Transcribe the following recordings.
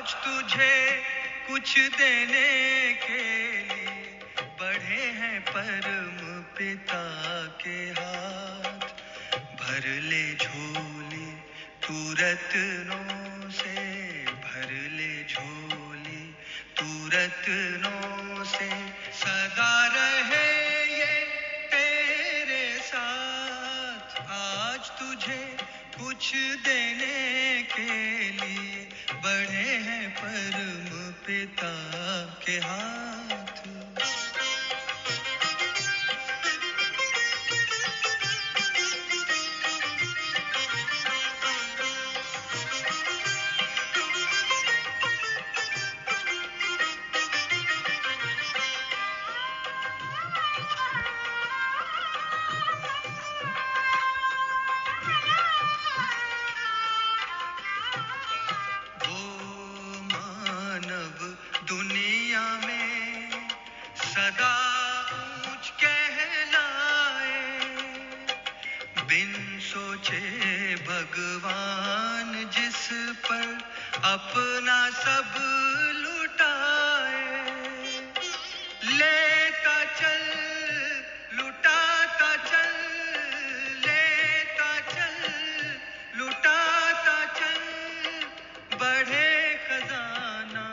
आज तुझे कुछ देने के लिए बढ़े हैं परम पिता के हाथ। भर ले झोली तू रत्नों से, भर ले झोली तू रत्नों से, सदा रहे ये तेरे साथ। आज तुझे कुछ देने के लिए बढ़े हैं परम पिता के हाथ। दुनिया में सदा ऊंच कहलाए, बिन सोचे भगवान जिस पर अपना सब लुटाए। लेता चल लुटाता चल, लेता चल लुटाता चल, बढ़े खजाना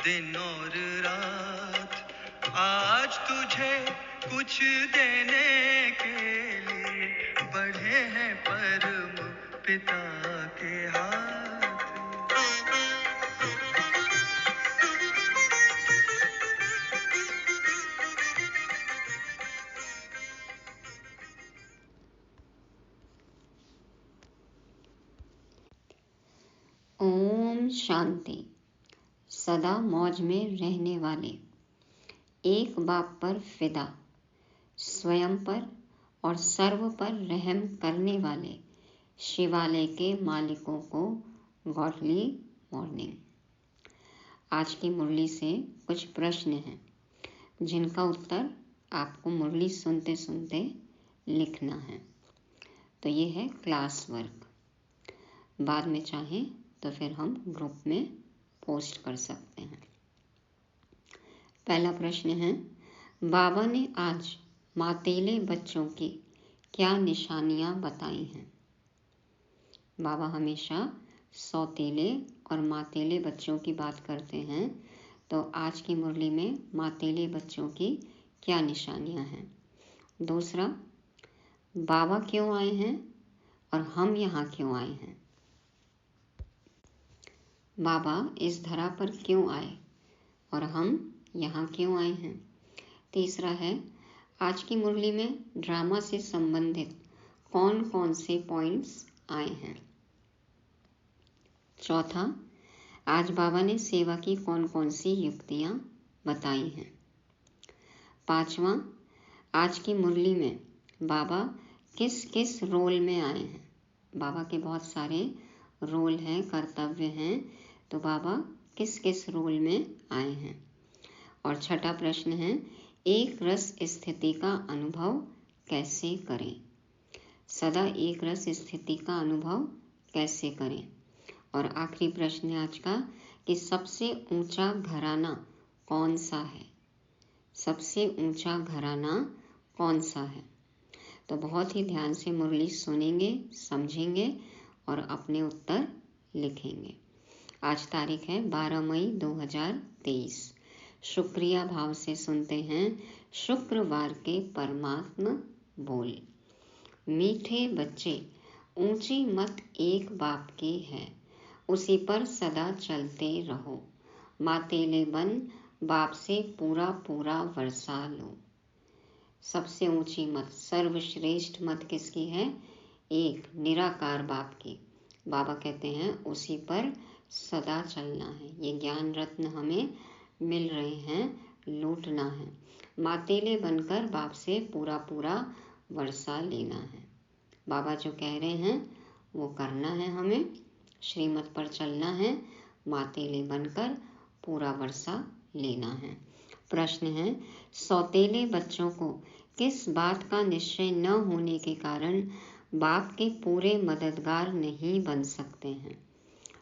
दिन और रात। आज तुझे कुछ देने के लिए बढ़े हैं परम पिता के हाथ। ओम शांति। सदा मौज में रहने वाले, एक बाप पर फिदा, स्वयं पर और सर्व पर रहम करने वाले शिवालय के मालिकों को गॉडली मॉर्निंग। आज की मुरली से कुछ प्रश्न हैं जिनका उत्तर आपको मुरली सुनते सुनते लिखना है। तो ये है क्लास वर्क। बाद में चाहें तो फिर हम ग्रुप में पोस्ट कर सकते हैं। पहला प्रश्न है, बाबा ने आज मातेले बच्चों की क्या निशानियां बताई हैं? बाबा हमेशा सौतेले और मातेले बच्चों की बात करते हैं, तो आज की मुरली में मातेले बच्चों की क्या निशानियां हैं? दूसरा, बाबा क्यों आए हैं और हम यहाँ क्यों आए हैं? बाबा इस धरा पर क्यों आए और हम यहाँ क्यों आए हैं? तीसरा है, आज की मुरली में ड्रामा से संबंधित कौन कौन से पॉइंट्स आए हैं? चौथा, आज बाबा ने सेवा की कौन कौन सी युक्तियाँ बताई हैं? पांचवा, आज की मुरली में बाबा किस किस रोल में आए हैं? बाबा के बहुत सारे रोल हैं, कर्तव्य हैं, तो बाबा किस किस रोल में आए हैं? और छठा प्रश्न है, एक रस स्थिति का अनुभव कैसे करें? सदा एक रस स्थिति का अनुभव कैसे करें? और आखिरी प्रश्न है आज का कि सबसे ऊंचा घराना कौन सा है? सबसे ऊंचा घराना कौन सा है? तो बहुत ही ध्यान से मुरली सुनेंगे, समझेंगे और अपने उत्तर लिखेंगे। आज तारीख है 12 मई 2023। शुक्रिया भाव से सुनते हैं शुक्रवार के परमात्मा बोल। मीठे बच्चे, ऊंची मत एक बाप की है, उसी पर सदा चलते रहो। मातेले बन बाप से पूरा पूरा वर्षा लो। सबसे ऊंची मत, सर्वश्रेष्ठ मत किसकी है? एक निराकार बाप की। बाबा कहते हैं उसी पर सदा चलना है। ये ज्ञान रत्न हमें मिल रहे हैं, लूटना है। मातेले बनकर बाप से पूरा पूरा वर्षा लेना है। बाबा जो कह रहे हैं वो करना है हमें, श्रीमत पर चलना है, मातेले बनकर पूरा वर्षा लेना है। प्रश्न है, सौतेले बच्चों को किस बात का निश्चय न होने के कारण बाप के पूरे मददगार नहीं बन सकते हैं?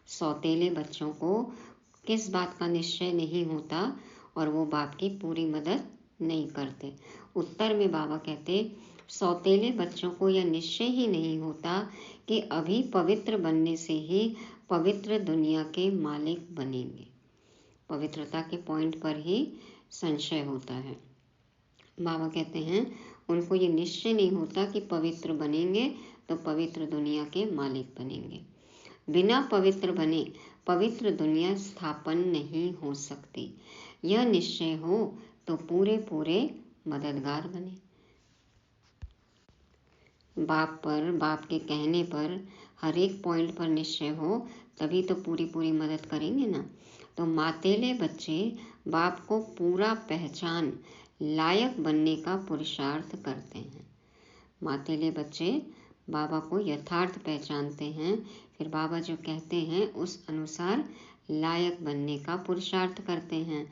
सौतेले बच्चों को किस बात का निश्चय नहीं होता और वो बाप की पूरी मदद नहीं करते। उत्तर में बाबा कहते, सौतेले बच्चों को यह निश्चय ही नहीं होता कि अभी पवित्र बनने से ही पवित्र दुनिया के मालिक बनेंगे। पवित्रता के पॉइंट पर ही संशय होता है। बाबा कहते हैं उनको ये निश्चय नहीं होता कि पवित्र बनेंगे तो पवित्र दुनिया के मालिक बनेंगे। बिना पवित्र बने पवित्र दुनिया स्थापन नहीं हो सकती। यह निश्चय हो तो पूरे पूरे मददगार बने। बाप पर, बाप के कहने पर हर एक पॉइंट पर निश्चय हो तभी तो पूरी पूरी मदद करेंगे ना। तो मातेले बच्चे बाप को पूरा पहचान लायक बनने का पुरुषार्थ करते हैं। मातेले बच्चे बाबा को यथार्थ पहचानते हैं, फिर बाबा जो कहते हैं उस अनुसार लायक बनने का पुरुषार्थ करते हैं।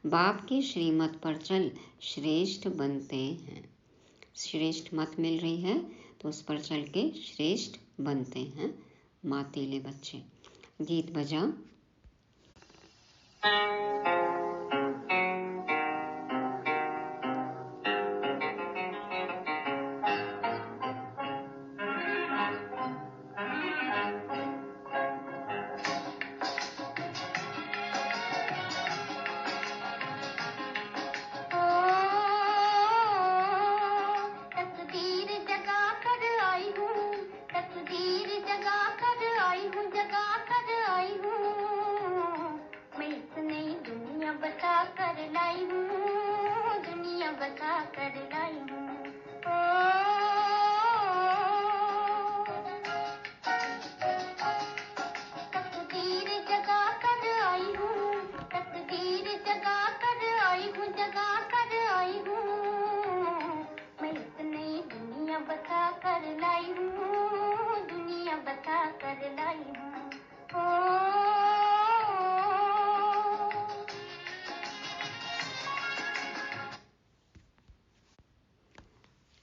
बाप की श्रीमत पर चल श्रेष्ठ बनते हैं। श्रेष्ठ मत मिल रही है तो उस पर चल के श्रेष्ठ बनते हैं मातेले बच्चे। गीत बजा।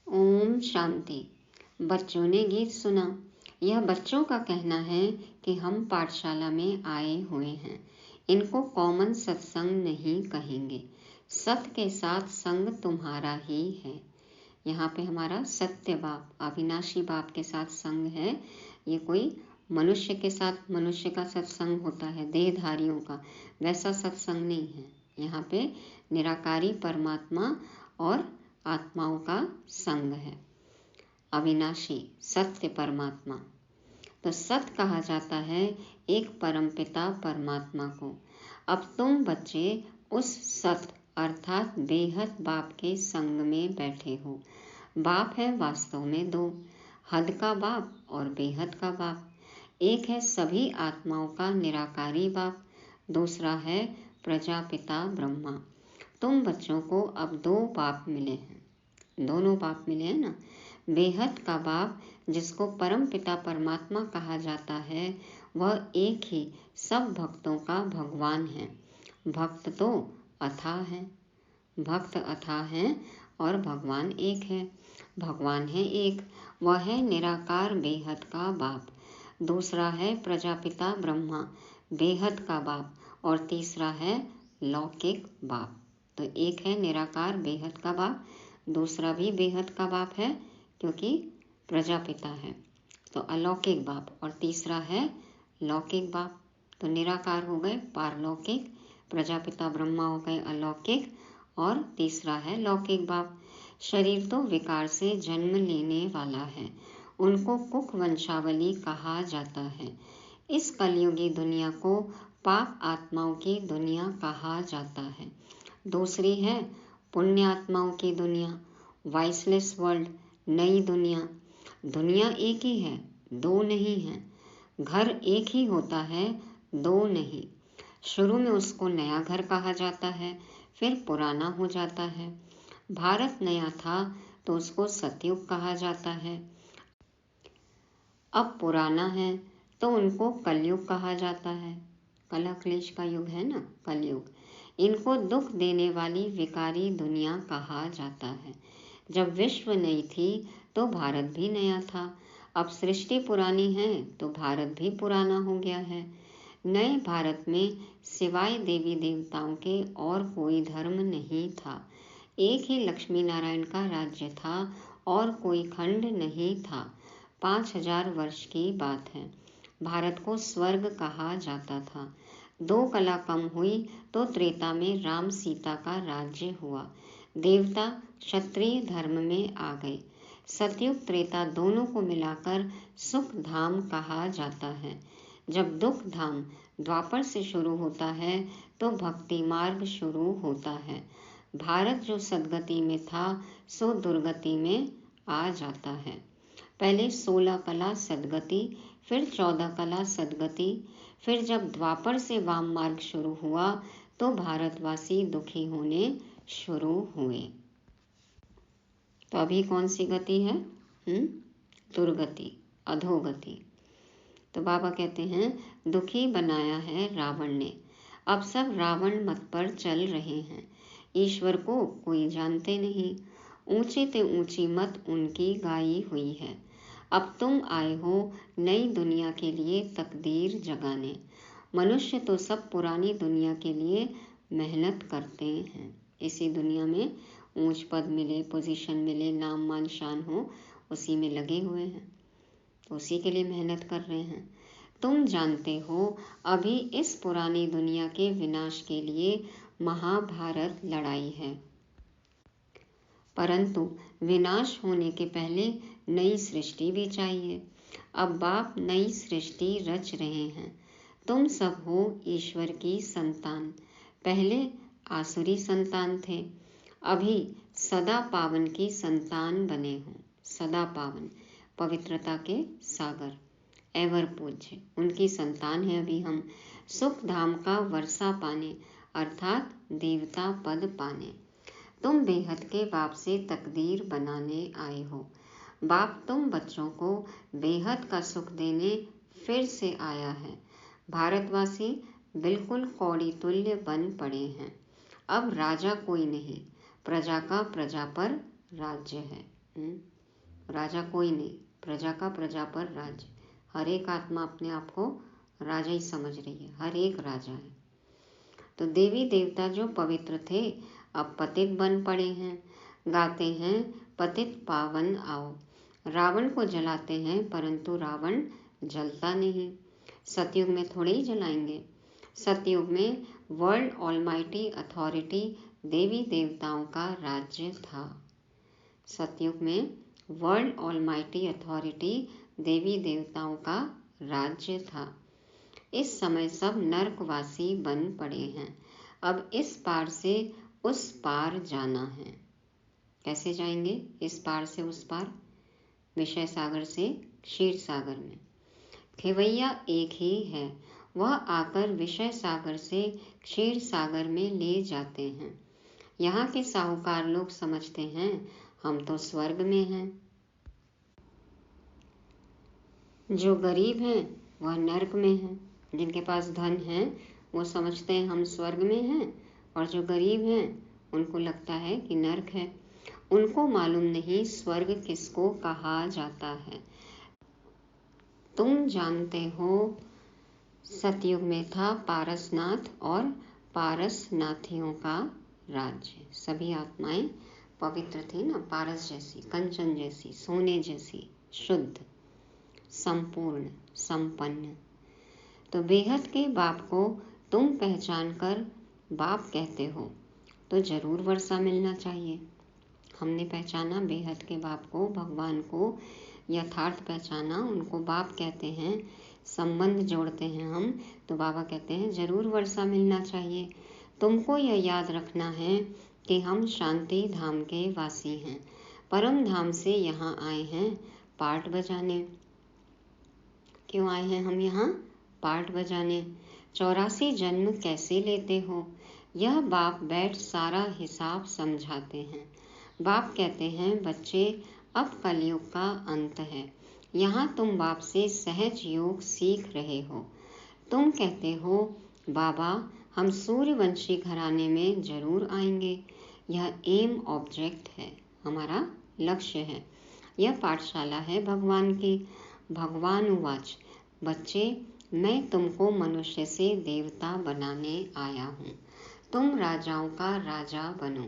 ओम शांति। बच्चों ने गीत सुना। यह बच्चों का कहना है कि हम पाठशाला में आए हुए हैं। इनको कॉमन सत्संग नहीं कहेंगे। सत्य के साथ संग तुम्हारा ही है। यहाँ पे हमारा सत्य बाप, अविनाशी बाप के साथ संग है। ये कोई मनुष्य के साथ मनुष्य का सत्संग होता है, देहधारियों का, वैसा सत्संग नहीं है। यहाँ पे निराकारी परमात्मा और आत्माओं का संग है। अविनाशी सत्य परमात्मा। तो सत्य कहा जाता है एक परमपिता परमात्मा को। अब तुम बच्चे उस सत्य अर्थात बेहद बाप के संग में बैठे हो। बाप है वास्तव में दो, हद का बाप और बेहद का बाप। एक है सभी आत्माओं का निराकारी बाप, दूसरा है प्रजापिता ब्रह्मा। तुम बच्चों को अब दो बाप मिले हैं, दोनों बाप मिले हैं ना। बेहद का बाप जिसको परम पिता परमात्मा कहा जाता है, वह एक ही सब भक्तों का भगवान है। भक्त तो अथाह है, भक्त अथाह हैं और भगवान एक है। भगवान है एक, वह है निराकार बेहद का बाप। दूसरा है प्रजापिता ब्रह्मा, बेहद का बाप, और तीसरा है लौकिक बाप। तो एक है निराकार बेहद का बाप, दूसरा भी बेहद का बाप है क्योंकि प्रजापिता है, तो अलौकिक बाप, और तीसरा है लौकिक बाप। तो निराकार हो गए पारलौकिक, प्रजापिता ब्रह्मा हो गए अलौकिक, और तीसरा है लौकिक बाप। शरीर तो विकार से जन्म लेने वाला है, उनको कुक वंशावली कहा जाता है। इस कलयुगी दुनिया को पाप आत्माओं की दुनिया कहा जाता है। दूसरी है पुण्य आत्माओं की दुनिया, वाइसलेस वर्ल्ड, नई दुनिया। दुनिया एक ही है, दो नहीं है। घर एक ही होता है, दो नहीं। शुरू में उसको नया घर कहा जाता है, फिर पुराना हो जाता है। भारत नया था तो उसको सतयुग कहा जाता है, अब पुराना है तो उनको कलयुग कहा जाता है। कलह क्लेश का युग है ना, कलयुग। इनको दुख देने वाली विकारी दुनिया कहा जाता है। जब विश्व नई थी तो भारत भी नया था। अब सृष्टि पुरानी है तो भारत भी पुराना हो गया है। नए भारत में सिवाय देवी देवताओं के और कोई धर्म नहीं था। एक ही लक्ष्मी नारायण का राज्य था और कोई खंड नहीं था। 5000 वर्ष की बात है। भारत को स्वर्ग कहा जाता था। 2 कला कम हुई तो त्रेता में राम सीता का राज्य हुआ। देवता क्षत्रिय धर्म में आ गए। सतयुग त्रेता दोनों को मिलाकर सुख धाम कहा जाता है। जब दुख धाम द्वापर से शुरू होता है तो भक्ति मार्ग शुरू होता है। भारत जो सदगति में था सो दुर्गति में आ जाता है। पहले 16 कला सदगति, फिर 14 कला सदगति, फिर जब द्वापर से वाम मार्ग शुरू हुआ तो भारतवासी दुखी होने शुरू हुए। तो अभी कौन सी गति है? दुर्गति, अधोगति। तो बाबा कहते हैं दुखी बनाया है रावण ने। अब सब रावण मत पर चल रहे हैं। ईश्वर को कोई जानते नहीं। ऊंची ते ऊंची मत उनकी गाई हुई है। अब तुम आए हो नई दुनिया के लिए तकदीर जगाने। मनुष्य तो सब पुरानी दुनिया के लिए मेहनत करते हैं। इसी दुनिया में ऊंच पद मिले, पोजीशन मिले, नाम मान शान हो, उसी में लगे हुए हैं, उसी के लिए मेहनत कर रहे हैं। तुम जानते हो अभी इस पुरानी दुनिया के विनाश के लिए महाभारत लड़ाई है, परंतु विनाश होने के पहले नई सृष्टि भी चाहिए। अब बाप नई सृष्टि रच रहे हैं। तुम सब हो ईश्वर की संतान। पहले आसुरी संतान थे, अभी सदा पावन की संतान बने हो। सदा पावन, पवित्रता के सागर, एवर पूज्य, उनकी संतान है अभी हम। सुख धाम का वर्षा पाने अर्थात देवता पद पाने। तुम बेहद के बाप से तकदीर बनाने आए हो। बाप तुम बच्चों को बेहद का सुख देने फिर से आया है। भारतवासी बिल्कुल कौड़ी तुल्य बन पड़े हैं। अब राजा कोई नहीं, प्रजा का प्रजा पर राज्य है। राजा कोई नहीं, प्रजा का प्रजा पर राज्य। हर एक आत्मा अपने आप को राजा ही समझ रही है, हर एक राजा है। तो देवी देवता जो पवित्र थे अब पतित बन पड़े हैं। गाते हैं पतित पावन आओ। रावण को जलाते हैं परंतु रावण जलता नहीं। सतयुग में थोड़े ही जलाएंगे। सतयुग में वर्ल्ड ऑलमाइटी अथॉरिटी देवी देवताओं का राज्य था। सतयुग में वर्ल्ड ऑलमाइटी अथॉरिटी देवी देवताओं का राज्य था। इस समय सब नरकवासी बन पड़े हैं। अब इस पार से उस पार जाना है। कैसे जाएंगे इस पार से उस पार? विषय सागर से क्षीर सागर में। खेवैया एक ही है, वह आकर विषय सागर से क्षीर सागर में ले जाते हैं। यहाँ के साहूकार लोग समझते हैं हम तो स्वर्ग में हैं। जो गरीब हैं वह नरक में हैं। जिनके पास धन है वो समझते हैं हम स्वर्ग में हैं, और जो गरीब हैं उनको लगता है कि नरक है। उनको मालूम नहीं स्वर्ग किसको कहा जाता है। तुम जानते हो सतयुग में था पारसनाथ और पारसनाथियों का राज्य। सभी आत्माएं पवित्र थी ना, पारस जैसी, कंचन जैसी, सोने जैसी, शुद्ध, संपूर्ण, संपन्न। तो बेहद के बाप को तुम पहचान कर बाप कहते हो तो जरूर वर्षा मिलना चाहिए। हमने पहचाना बेहद के बाप को, भगवान को यथार्थ पहचाना, उनको बाप कहते हैं, संबंध जोड़ते हैं हम, तो बाबा कहते हैं जरूर वर्षा मिलना चाहिए। तुमको यह याद रखना है कि हम शांति धाम के वासी हैं। परम धाम से यहाँ आए हैं पार्ट बजाने। क्यों आए हैं हम यहाँ? पार्ट बजाने। 84 जन्म कैसे लेते हो, यह बाप बैठ सारा हिसाब समझाते हैं। बाप कहते हैं बच्चे अब कलयुग का अंत है, यहाँ तुम बाप से सहज योग सीख रहे हो। तुम कहते हो बाबा हम सूर्यवंशी घराने में जरूर आएंगे। यह एम ऑब्जेक्ट है, हमारा लक्ष्य है। यह पाठशाला है भगवान की। भगवान उवाच, बच्चे मैं तुमको मनुष्य से देवता बनाने आया हूँ। तुम राजाओं का राजा बनो,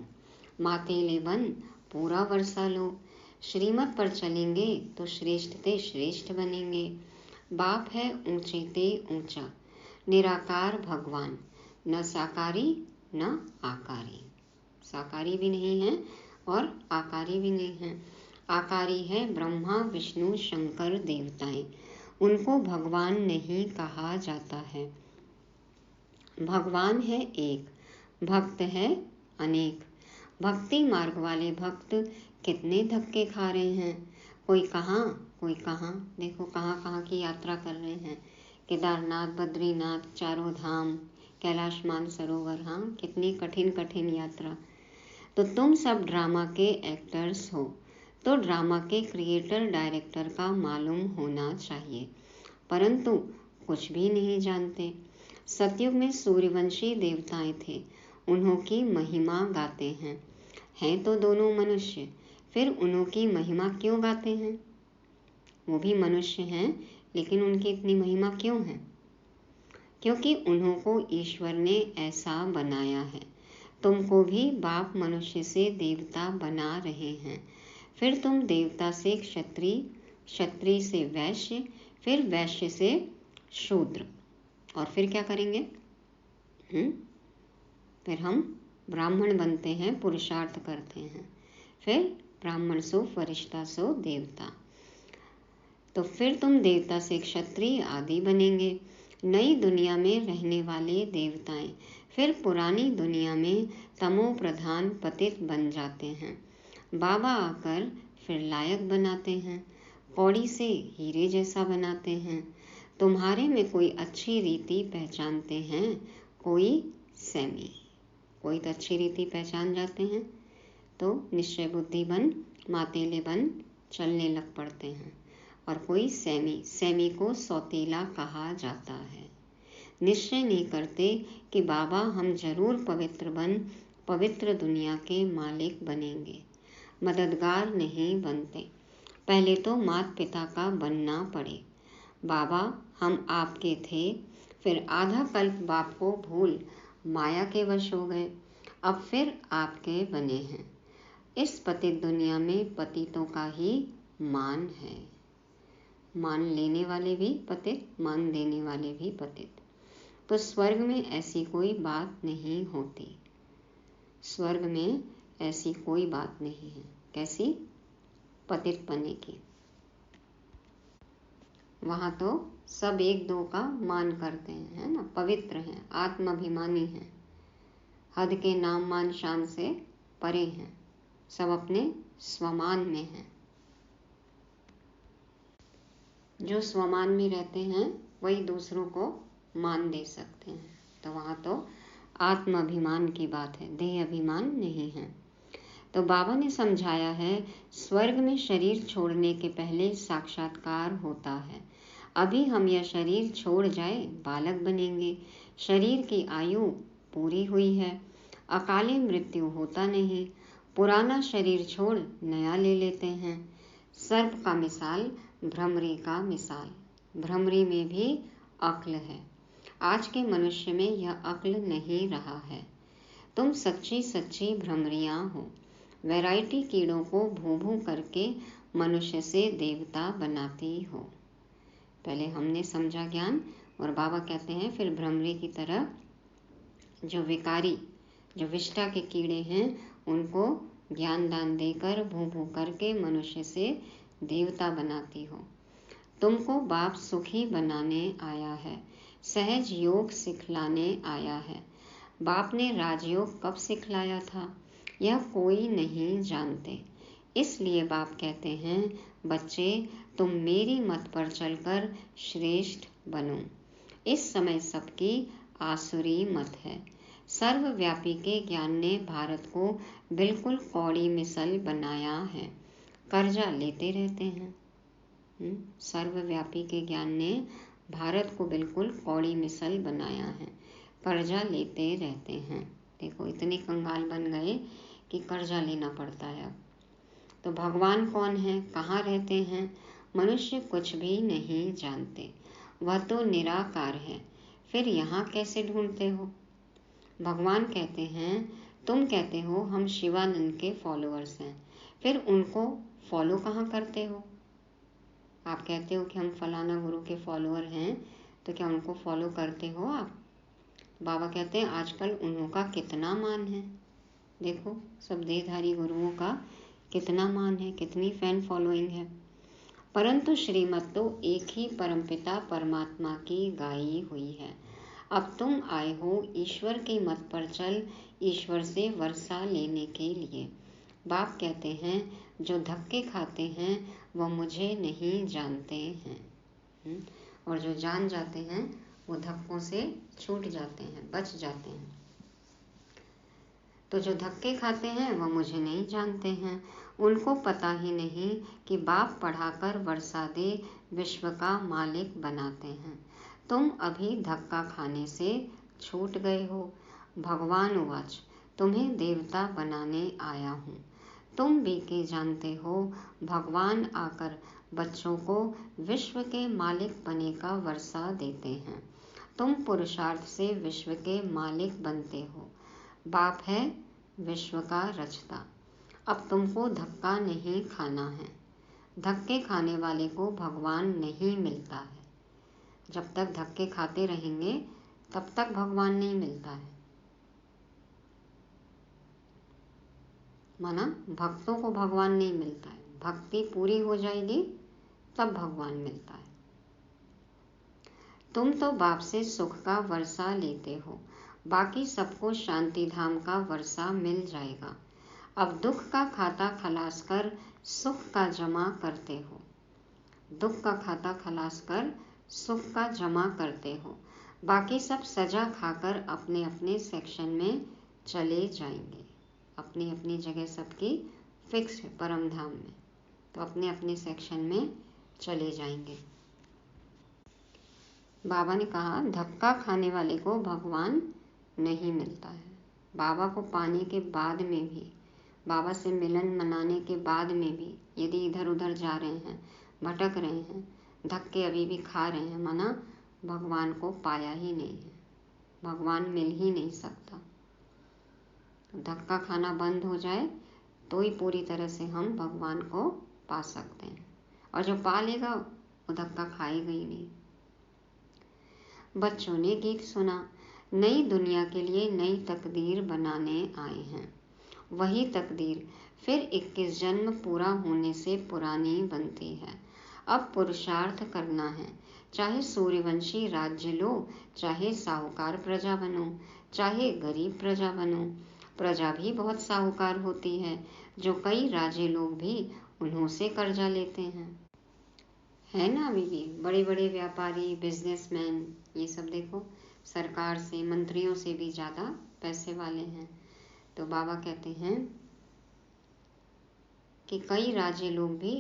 मातेले बन पूरा वर्षा लो। श्रीमत पर चलेंगे तो श्रेष्ठ ते श्रेष्ठ बनेंगे। बाप है ऊंचे ते ऊंचा, निराकार भगवान, न साकारी न आकारी। साकारी भी नहीं है और आकारी भी नहीं है। आकारी है ब्रह्मा विष्णु शंकर देवताएं, उनको भगवान नहीं कहा जाता है। भगवान है एक, भक्त है अनेक। भक्ति मार्ग वाले भक्त कितने धक्के खा रहे हैं, कोई कहाँ कोई कहाँ। देखो कहाँ कहाँ की यात्रा कर रहे हैं, केदारनाथ, बद्रीनाथ, चारों धाम, कैलाश मानसरोवर। हाँ, कितनी कठिन कठिन यात्रा। तो तुम सब ड्रामा के एक्टर्स हो, तो ड्रामा के क्रिएटर डायरेक्टर का मालूम होना चाहिए, परंतु कुछ भी नहीं जानते। सतयुग में सूर्यवंशी देवताएं थे, उन्हों की महिमा गाते हैं तो दोनों मनुष्य, फिर उन्हों की महिमा क्यों गाते हैं? वो भी मनुष्य हैं, लेकिन उनकी इतनी महिमा क्यों है? क्योंकि उन्हों को ईश्वर ने ऐसा बनाया है। तुमको भी बाप मनुष्य से देवता बना रहे हैं, फिर तुम देवता से क्षत्रिय, क्षत्रिय से वैश्य, फिर वैश्य से शूद्र, और फिर क्या करेंगे? फिर हम ब्राह्मण बनते हैं, पुरुषार्थ करते हैं, फिर ब्राह्मण सो फरिश्ता सो देवता। तो फिर तुम देवता से क्षत्रिय आदि बनेंगे। नई दुनिया में रहने वाले देवताएं फिर पुरानी दुनिया में तमो प्रधान पतित बन जाते हैं। बाबा आकर फिर लायक बनाते हैं, कौड़ी से हीरे जैसा बनाते हैं। तुम्हारे में कोई अच्छी रीति पहचानते हैं, कोई सैमी। कोई तो अच्छी रीति पहचान जाते हैं तो निश्चय बुद्धि बन मातेले बन चलने लग पड़ते हैं, और कोई सैमी, सैमी को सौतीला कहा जाता है। निश्चय नहीं करते कि बाबा हम जरूर पवित्र बन पवित्र दुनिया के मालिक बनेंगे, मददगार नहीं बनते। पहले तो माता पिता का बनना पड़े। बाबा हम आपके थे, फिर आधा कल्प बाप को भूल माया के वश हो गए, अब फिर आपके बने हैं। इस पतित दुनिया में पतितों का ही मान है। मान लेने वाले भी पतित, मान देने वाले भी पतित। तो स्वर्ग में ऐसी कोई बात नहीं होती। स्वर्ग में ऐसी कोई बात नहीं है। कैसी? पतित पने की। वहाँ तो सब एक दो का मान करते हैं, है ना, पवित्र हैं, आत्माभिमानी हैं, हद के नाम मान शान से परे हैं, सब अपने स्वमान में हैं। जो स्वमान में रहते हैं वही दूसरों को मान दे सकते हैं। तो वहाँ तो आत्माभिमान की बात है, देह अभिमान नहीं है। तो बाबा ने समझाया है, स्वर्ग में शरीर छोड़ने के पहले साक्षात्कार होता है। अभी हम यह शरीर छोड़ जाए बालक बनेंगे। शरीर की आयु पूरी हुई है, अकाले मृत्यु होता नहीं। पुराना शरीर छोड़ नया ले लेते हैं। सर्प का मिसाल, भ्रमरी का मिसाल। भ्रमरी में भी अक्ल है, आज के मनुष्य में यह अक्ल नहीं रहा है। तुम सच्ची सच्ची भ्रमरियां हो। वैरायटी कीड़ों को भू भू करके मनुष्य से देवता बनाती हो। पहले हमने समझा ज्ञान, और बाबा कहते हैं फिर भ्रमरी की तरह जो विकारी, जो विष्ठा के कीड़े हैं, उनको ज्ञान दान देकर भू भू करके मनुष्य से देवता बनाती हो। तुमको बाप सुखी बनाने आया है, सहज योग सिखलाने आया है। बाप ने राजयोग कब सिखलाया था यह कोई नहीं जानते। इसलिए बाप कहते हैं, बच्चे तुम मेरी मत पर चलकर श्रेष्ठ बनो। इस समय सबकी आसुरी मत है। सर्वव्यापी के ज्ञान ने भारत को बिल्कुल कौड़ी मिसल बनाया है, कर्जा लेते रहते हैं। सर्वव्यापी के ज्ञान ने भारत को बिल्कुल कौड़ी मिसल बनाया है, कर्जा लेते रहते हैं। देखो इतने कंगाल बन गए कि कर्जा लेना पड़ता है अब। तो भगवान कौन है, कहाँ रहते हैं, मनुष्य कुछ भी नहीं जानते। वह तो निराकार है, फिर यहाँ कैसे ढूंढते हो? भगवान कहते हैं, तुम कहते हो हम शिवानंद के फॉलोअर्स हैं, फिर उनको फॉलो कहाँ करते हो? आप कहते हो कि हम फलाना गुरु के फॉलोअर हैं, तो क्या उनको फॉलो करते हो आप? बाबा कहते हैं आजकल उन्हों का कितना मान है। देखो, सब देहधारी गुरुओं का कितना मान है, कितनी फैन फॉलोइंग है। परंतु श्रीमत तो एक ही परमपिता परमात्मा की गाई हुई है। अब तुम आए हो ईश्वर के मत पर चल, ईश्वर से वर्षा लेने के लिए। बाप कहते हैं जो धक्के खाते हैं वह मुझे नहीं जानते हैं, और जो जान जाते हैं वो धक्कों से छूट जाते हैं, बच जाते हैं। तो जो धक्के खाते हैं वह मुझे नहीं जानते हैं। उनको पता ही नहीं कि बाप पढ़ाकर वर्षा दे विश्व का मालिक बनाते हैं। तुम अभी धक्का खाने से छूट गए हो। भगवान उवाच, तुम्हें देवता बनाने आया हूँ। तुम भी के जानते हो भगवान आकर बच्चों को विश्व के मालिक बने का वर्षा देते हैं। तुम पुरुषार्थ से विश्व के मालिक बनते हो। बाप है विश्व का रचता। अब तुमको धक्का नहीं खाना है। धक्के खाने वाले को भगवान नहीं मिलता है। जब तक धक्के खाते रहेंगे तब तक भगवान नहीं मिलता है। माना भक्तों को भगवान नहीं मिलता है। भक्ति पूरी हो जाएगी तब भगवान मिलता है। तुम तो बाप से सुख का वर्षा लेते हो, बाकी सबको शांति धाम का वर्षा मिल जाएगा। अब दुख का खाता खलास कर सुख का जमा करते हो। दुख का खाता खलास कर सुख का जमा करते हो। बाकी सब सजा खाकर अपने अपने सेक्शन में चले जाएंगे। अपनी अपनी जगह सबकी फिक्स है परम धाम में, तो अपने अपने सेक्शन में चले जाएंगे। बाबा ने कहा धक्का खाने वाले को भगवान नहीं मिलता है। बाबा को पाने के बाद में भी, बाबा से मिलन मनाने के बाद में भी यदि इधर उधर जा रहे हैं, भटक रहे हैं, धक्के अभी भी खा रहे हैं, माना भगवान को पाया ही नहीं है, भगवान मिल ही नहीं सकता। धक्का खाना बंद हो जाए तो ही पूरी तरह से हम भगवान को पा सकते हैं, और जो पा लेगा वो धक्का खाएगा ही नहीं। बच्चों ने गीत सुना, नई दुनिया के लिए नई तकदीर बनाने आए हैं। वही तकदीर फिर 21 जन्म पूरा होने से पुरानी बनती है। अब पुरुषार्थ करना है, चाहे सूर्यवंशी राज्य लो, चाहे साहूकार प्रजा बनो, चाहे गरीब प्रजा बनो। प्रजा भी बहुत साहूकार होती है, जो कई राजे लोग भी उन्हों से कर्जा लेते हैं, है ना। अभी भी बड़े बड़े व्यापारी, बिजनेसमैन, ये सब देखो सरकार से, मंत्रियों से भी ज़्यादा पैसे वाले हैं। तो बाबा कहते हैं कि कई राजे लोग भी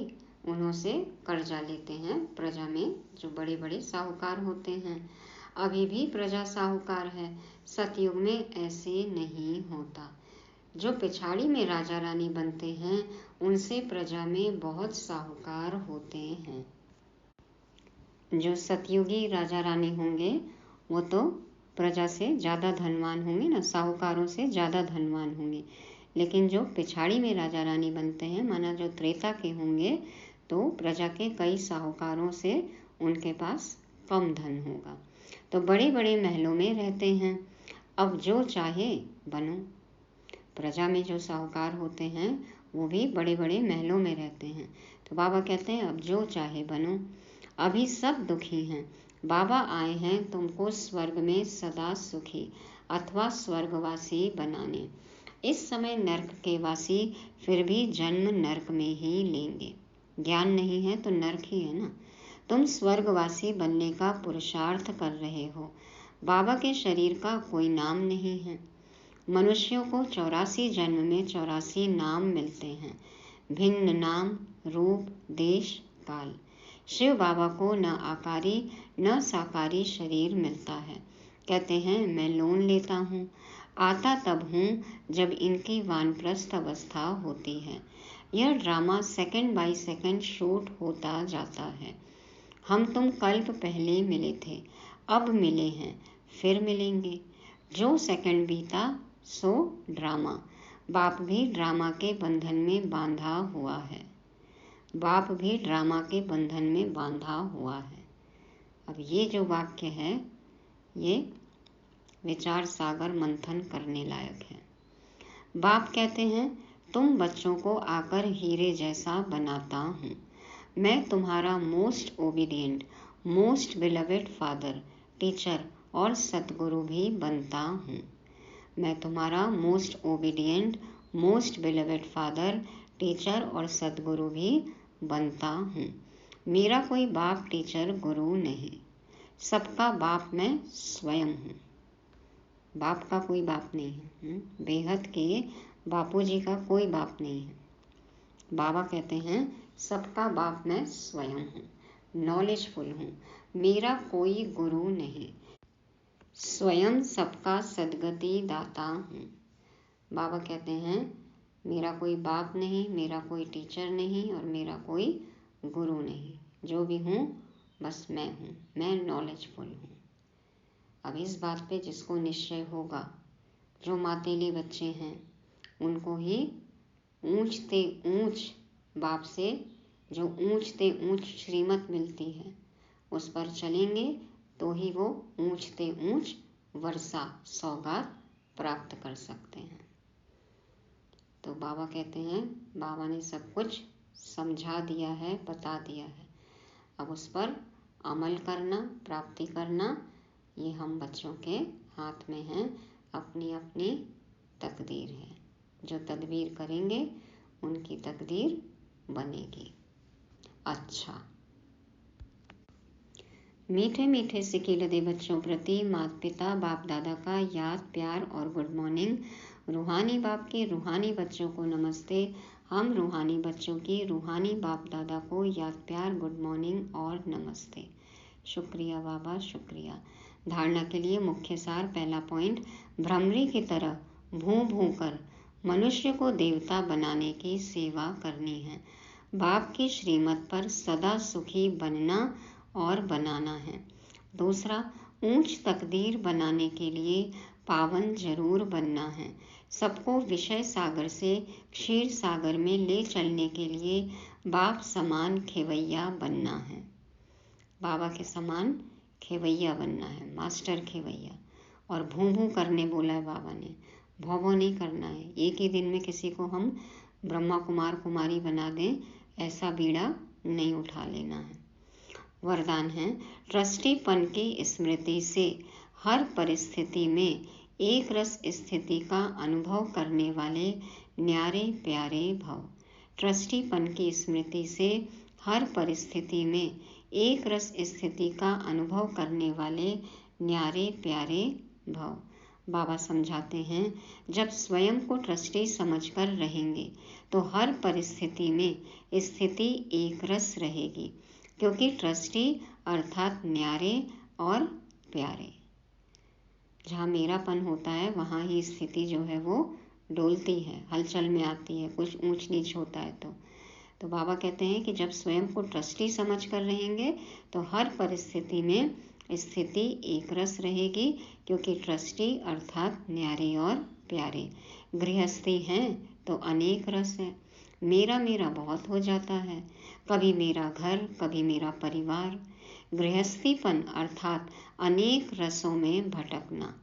उन्हों से कर्जा लेते हैं, प्रजा में जो बड़े बड़े साहूकार होते हैं। अभी भी प्रजा साहूकार है, सतयुग में ऐसे नहीं होता। जो पिछाड़ी में राजा रानी बनते हैं उनसे प्रजा में बहुत साहूकार होते हैं। जो सतयुगी राजा रानी होंगे वो तो प्रजा से ज़्यादा धनवान होंगे ना, साहूकारों से ज़्यादा धनवान होंगे। लेकिन जो पिछाड़ी में राजा रानी बनते हैं, माना जो त्रेता के होंगे, तो प्रजा के कई साहूकारों से उनके पास कम धन होगा। तो बड़े बड़े महलों में रहते हैं। अब जो चाहे बनो। प्रजा में जो साहूकार होते हैं वो भी बड़े बड़े महलों में रहते हैं। तो बाबा कहते हैं अब जो चाहे बनो। अभी सब दुखी हैं, बाबा आए हैं तुमको स्वर्ग में सदा सुखी अथवा स्वर्गवासी बनाने। इस समय नरक के वासी फिर भी जन्म नरक में ही लेंगे। ज्ञान नहीं है तो नरक ही है ना। तुम स्वर्गवासी बनने का पुरुषार्थ कर रहे हो। बाबा के शरीर का कोई नाम नहीं है। मनुष्यों को 84 जन्म में 84 नाम मिलते हैं, भिन्न नाम, रूप, देश, काल। शिव बाबा को न आकारी न साकारी शरीर मिलता है। कहते हैं मैं लोन लेता हूँ, आता तब हूँ जब इनकी वानप्रस्थ अवस्था होती है। यह drama second by second shoot होता जाता है। हम तुम कल्प पहले मिले थे, अब मिले हैं, फिर मिलेंगे। जो सेकंड बीता सो ड्रामा। बाप भी ड्रामा के बंधन में बांधा हुआ है। बाप भी ड्रामा के बंधन में बांधा हुआ है। अब ये जो वाक्य है ये विचार सागर मंथन करने लायक है। बाप कहते हैं, तुम बच्चों को आकर हीरे जैसा बनाता हूँ। मैं तुम्हारा most obedient, most beloved father, teacher और सतगुरु भी बनता हूँ। मैं तुम्हारा most obedient, most beloved father, teacher और सतगुरु भी बनता हूँ। मेरा कोई बाप, टीचर, गुरु नहीं। सबका बाप मैं स्वयं हूँ। बाप का कोई बाप नहीं है। बेहद के बापूजी का कोई बाप नहीं है। बाबा कहते हैं, सबका बाप मैं स्वयं हूँ, नॉलेजफुल हूँ। मेरा कोई गुरु नहीं, स्वयं सबका सद्गति दाता हूँ। बाबा कहते हैं, मेरा कोई बाप नहीं, मेरा कोई टीचर नहीं और मेरा कोई गुरु नहीं। जो भी हूँ बस मैं हूँ, मैं नॉलेजफुल हूँ। अब इस बात पे जिसको निश्चय होगा, जो मातेली बच्चे हैं उनको ही ऊंचते ऊंच बाप से जो ऊंचते ऊंच श्रीमत मिलती है उस पर चलेंगे तो ही वो ऊंचते ऊंच वर्षा सौगात प्राप्त कर सकते हैं। तो बाबा कहते हैं, बाबा ने सब कुछ समझा दिया है, बता दिया है। अब उस पर अमल करना, प्राप्ति करना, ये हम बच्चों के हाथ में है। अपनी अपनी तकदीर है। जो तदबीर करेंगे उनकी तकदीर बनेगी। अच्छा, मीठे मीठे सिक्के लदे बच्चों प्रति माता पिता बाप दादा का याद, प्यार और गुड मॉर्निंग। रूहानी बाप के रूहानी बच्चों को नमस्ते। हम रूहानी बच्चों की रूहानी बाप दादा को याद, प्यार, गुड मॉर्निंग और नमस्ते। शुक्रिया बाबा, शुक्रिया। धारणा के लिए मुख्य सार। पहला पॉइंट, भ्रमरी की तरह भूं भूं कर मनुष्य को देवता बनाने की सेवा करनी है। बाप की श्रीमत पर सदा सुखी बनना और बनाना है। दूसरा, ऊंच तकदीर बनाने के लिए पावन जरूर बनना है। सबको विषय सागर से क्षीर सागर में ले चलने के लिए बाप समान खेवैया बनना है। बाबा के समान खेवैया बनना है, मास्टर खेवैया। और भूं भूं करने बोला है बाबा ने, भौ भौ नहीं करना है। एक ही दिन में किसी को हम ब्रह्मा कुमार कुमारी बना दें, ऐसा बीड़ा नहीं उठा लेना है। वरदान है, ट्रस्टीपन की स्मृति से हर परिस्थिति में एक रस स्थिति का अनुभव करने वाले न्यारे प्यारे भव। ट्रस्टीपन की स्मृति से हर परिस्थिति में एक रस स्थिति का अनुभव करने वाले न्यारे प्यारे भव। बाबा समझाते हैं, जब स्वयं को ट्रस्टी समझकर रहेंगे तो हर परिस्थिति में स्थिति एक रस रहेगी, क्योंकि ट्रस्टी अर्थात न्यारे और प्यारे। जहाँ मेरापन होता है वहाँ ही स्थिति जो है वो डोलती है, हलचल में आती है, कुछ ऊंच नीच होता है। तो बाबा कहते हैं कि जब स्वयं को ट्रस्टी समझ कर रहेंगे तो हर परिस्थिति में स्थिति एक रस रहेगी, क्योंकि ट्रस्टी अर्थात न्यारे और प्यारे। गृहस्थी हैं तो अनेक रस है। मेरा मेरा बहुत हो जाता है, कभी मेरा घर, कभी मेरा परिवार। गृहस्थीपन अर्थात अनेक रसों में भटकना।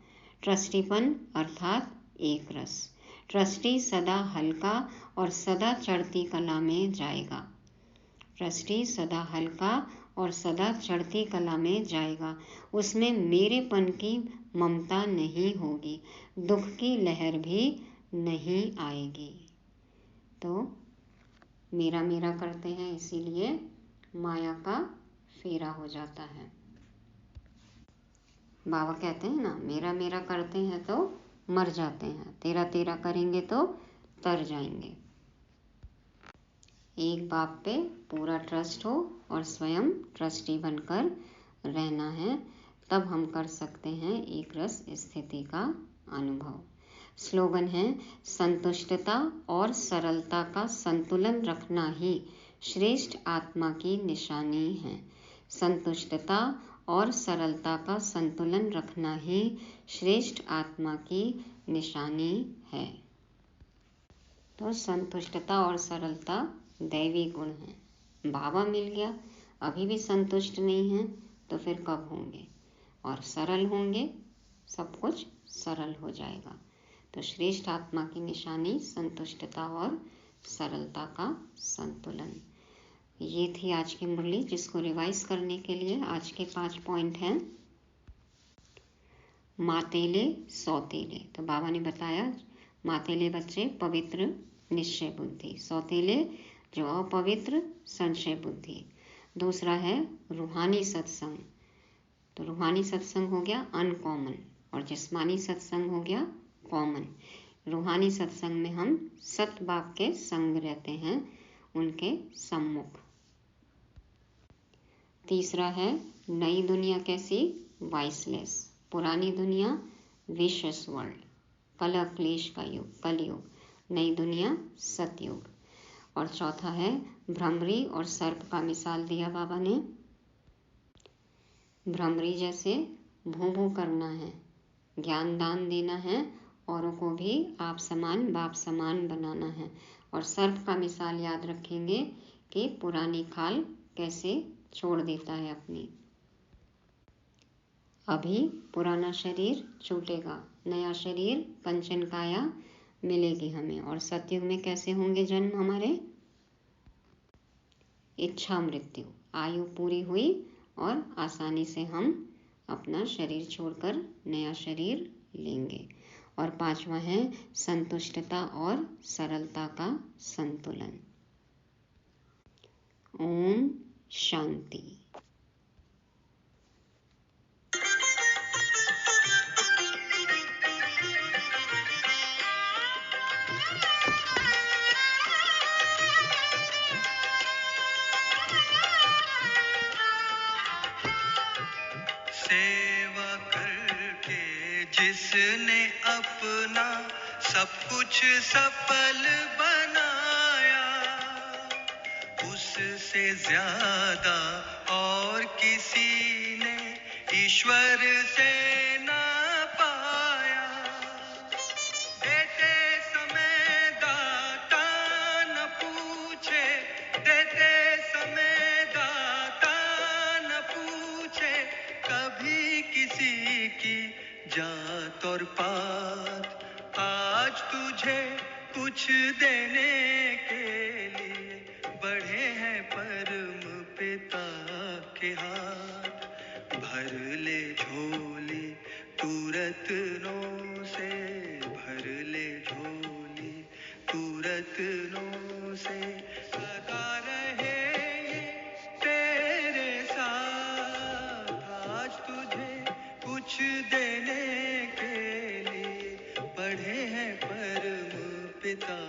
ट्रस्टीपन अर्थात एक रस। ट्रस्टी सदा हल्का और सदा चढ़ती कला में जाएगा। ट्रस्टी सदा हल्का और सदा चढ़ती कला में जाएगा। उसमें मेरेपन की ममता नहीं होगी, दुख की लहर भी नहीं आएगी। तो मेरा मेरा करते हैं, इसीलिए माया का फेरा हो जाता है। बाबा कहते हैं ना, मेरा मेरा करते हैं तो मर जाते हैं, तेरा तेरा करेंगे तो तर जाएंगे। एक बाप पे पूरा ट्रस्ट हो और स्वयं ट्रस्टी बनकर रहना है, तब हम कर सकते हैं एक रस स्थिति का अनुभव। स्लोगन है, संतुष्टता और सरलता का संतुलन रखना ही श्रेष्ठ आत्मा की निशानी है। संतुष्टता और सरलता का संतुलन रखना ही श्रेष्ठ आत्मा की निशानी है। तो संतुष्टता और सरलता दैवी गुण है। बाबा मिल गया, अभी भी संतुष्ट नहीं है तो फिर कब होंगे? और सरल होंगे, सब कुछ सरल हो जाएगा। तो श्रेष्ठ आत्मा की निशानी संतुष्टता और सरलता का संतुलन। ये थी आज की मुरली, जिसको रिवाइज करने के लिए आज के 5 पॉइंट हैं। मातेले सौतेले, तो बाबा ने बताया मातेले बच्चे पवित्र निश्चय बुद्धि, सौतेले जो अपवित्र संशय बुद्धि। दूसरा है रूहानी सत्संग, तो रूहानी सत्संग हो गया अनकॉमन और जिस्मानी सत्संग हो गया कॉमन। रूहानी सत्संग में हम सत बाप के संग रहते हैं, उनके सम्मुख। तीसरा है नई दुनिया कैसी? वाइसलेस, पुरानी दुनिया विशेष वर्ल्ड, कलह क्लेश का युग, कलयुग, नई दुनिया सतयुग। और चौथा है भ्रमरी और सर्प का मिसाल दिया बाबा ने। भ्रमरी जैसे भू भू करना है, ज्ञान दान देना है, औरों को भी आप समान बाप समान बनाना है। और सर्प का मिसाल याद रखेंगे कि पुरानी खाल कैसे छोड़ देता है अपनी। अभी पुराना शरीर छूटेगा, नया शरीर कंचन काया मिलेगी हमें। और सतयुग में कैसे होंगे जन्म हमारे? इच्छा मृत्यु, आयु पूरी हुई और आसानी से हम अपना शरीर छोड़कर नया शरीर लेंगे। और पांचवा है संतुष्टता और सरलता का संतुलन। ओम शांति। सेवा करके जिसने अपना सब कुछ सफल बनाया, उससे ज्यादा और किसी ने ईश्वर से ना पाया। देते समय दाता न पूछे, देते समय दाता न पूछे कभी किसी की जात और पात। आज तुझे कुछ देने के लिए बढ़े हैं परम पिता के हाथ। भर ले झोली तू रत्नों से, भर ले झोली तू रत्नों से। सदा रहे ये तेरे साथ, आज तुझे कुछ देने के लिए बढ़े हैं परम पिता